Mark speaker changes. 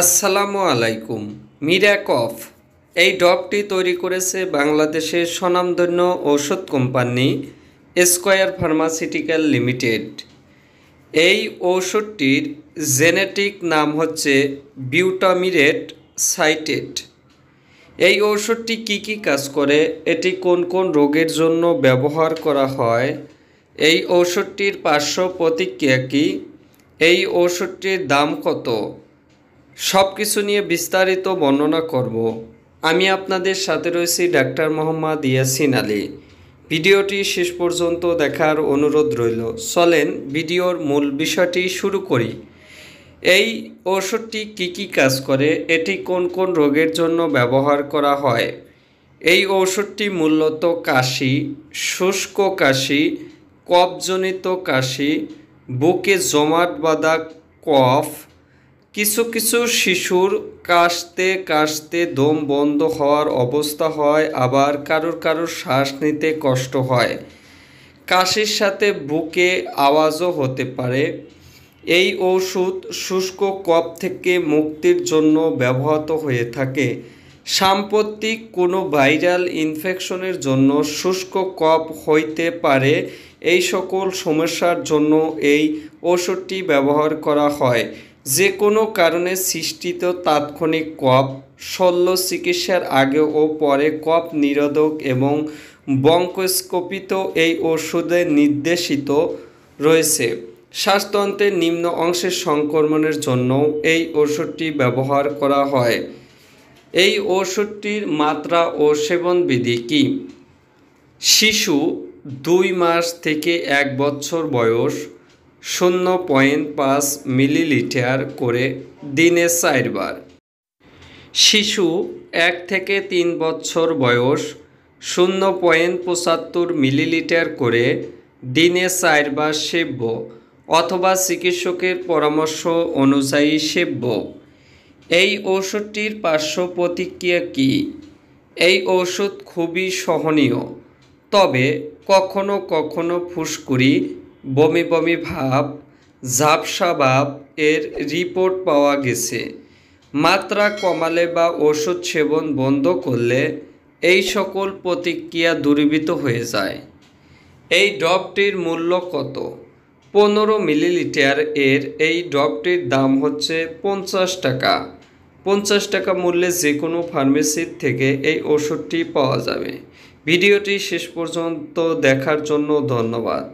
Speaker 1: আসসালামু আলাইকুম। মিরাকফ এই ড্রপটি তৈরি করেছে বাংলাদেশের স্বনামধন্য ঔষধ কোম্পানি স্কয়ার ফার্মাসিউটিক্যাল লিমিটেড। এই ঔষধটির জেনেটিক নাম হচ্ছে বিউটামিরেট সাইটেট। এই ঔষধটি কি কাজ করে, এটি কোন কোন রোগের জন্য ব্যবহার করা হয়, এই ঔষধটির পার্শ্ব প্রতিক্রিয়া কী, এই ঔষধটির দাম কত, সব কিছু নিয়ে বিস্তারিত বর্ণনা করব। আমি আপনাদের সাথে রয়েছি ডাক্তার মোহাম্মদ ইয়াসিন আলী। ভিডিওটি শেষ পর্যন্ত দেখার অনুরোধ রইল। চলেন ভিডিওর মূল বিষয়টি শুরু করি। এই ঔষধটি কি কাজ করে, এটি কোন কোন রোগের জন্য ব্যবহার করা হয়। এই ঔষধটি মূলত কাশি, শুষ্ক কাশি, কফজনিত কাশি, বুকে জমাট বাঁধা কফ, কিছু কিছু শিশুর কাশতে কাশতে দম বন্ধ হওয়ার অবস্থা হয়, আবার কারোর শ্বাস নিতে কষ্ট হয়, কাশির সাথে বুকে আওয়াজও হতে পারে। এই ওষুধ শুষ্ক কফ থেকে মুক্তির জন্য ব্যবহৃত হয়ে থাকে। সাম্প্রতিক কোনো ভাইরাল ইনফেকশনের জন্য শুষ্ক কফ হইতে পারে, এই সকল সমস্যার জন্য এই ওষুধটি ব্যবহার করা হয়। যে কোনো কারণে সৃষ্টিত তাৎক্ষণিক কফ, শল্য চিকিৎসার আগে ও পরে কফ নিরোধক এবং ব্রঙ্কোস্কোপিত এই ওষুধে নির্দেশিত রয়েছে। শ্বাসতন্ত্রের নিম্ন অংশের সংক্রমণের জন্য এই ওষুধটি ব্যবহার করা হয়। এই ওষুধটির মাত্রা ও সেবনবিধি কী? শিশু 2 মাস থেকে 1 বছর বয়স 0.5 মিলিলিটার করে দিনে 4 বার। শিশু 1 থেকে 3 বছর বয়স 0.75 মিলিলিটার করে দিনে 4 বার সেব্য অথবা চিকিৎসকের পরামর্শ অনুযায়ী সেব্য। এই ওষুধটির পার্শ্ব প্রতিক্রিয়া কী? এই ওষুধ খুবই সহনীয়, তবে কখনো কখনো ফুসকুড়ি, বমি বমি ভাব, ঝাপসা ভাব এর রিপোর্ট পাওয়া গেছে। মাত্রা কমালে বা ওষুধ সেবন বন্ধ করলে এই সকল প্রতিক্রিয়া দূরীভূত হয়ে যায়। এই ড্রপটির মূল্য কত? 15 মিলিলিটার এর এই ড্রপটির দাম হচ্ছে 50 টাকা। 50 টাকা মূল্যে যে কোনো ফার্মেসির থেকে এই ওষুধটি পাওয়া যাবে। ভিডিওটি শেষ পর্যন্ত দেখার জন্য ধন্যবাদ।